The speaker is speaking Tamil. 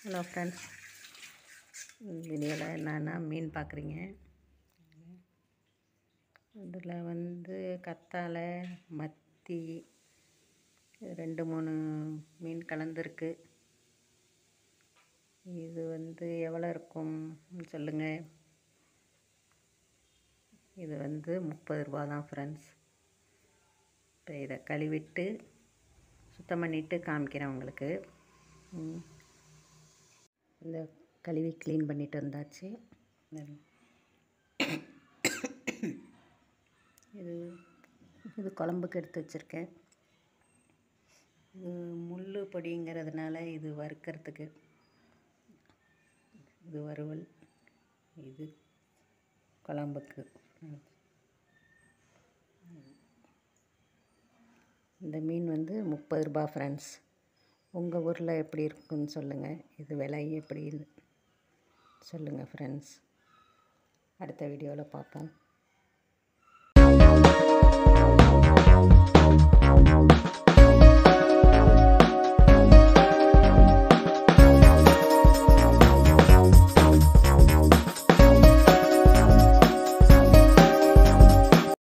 ஹலோ ஃப்ரெண்ட்ஸ், வீடியோவில் என்னென்னா மீன் பார்க்குறீங்க. இதில் வந்து கத்தாழை, மத்தி 2-3 மீன் கலந்துருக்கு. இது வந்து எவ்வளோ இருக்கும் சொல்லுங்கள். இது வந்து 30 ரூபா தான் ஃப்ரெண்ட்ஸ். இப்போ இதை கழுவிட்டு சுத்தம் பண்ணிவிட்டு காமிக்கிறேன் உங்களுக்கு. இந்த கழுவி க்ளீன் பண்ணிட்டு வந்தாச்சு. இது குழம்புக்கு எடுத்து வச்சுருக்கேன். இது முள் பொடிங்கிறதுனால இது வறுக்கிறதுக்கு. இது வறுவல், இது குழம்புக்கு. இந்த மீன் வந்து 30 ரூபா ஃப்ரெண்ட்ஸ். உங்கள் ஊரில் எப்படி இருக்குன்னு சொல்லுங்கள். இது விலை எப்படி சொல்லுங்கள் ஃப்ரெண்ட்ஸ். அடுத்த வீடியோவில் பார்ப்போம்.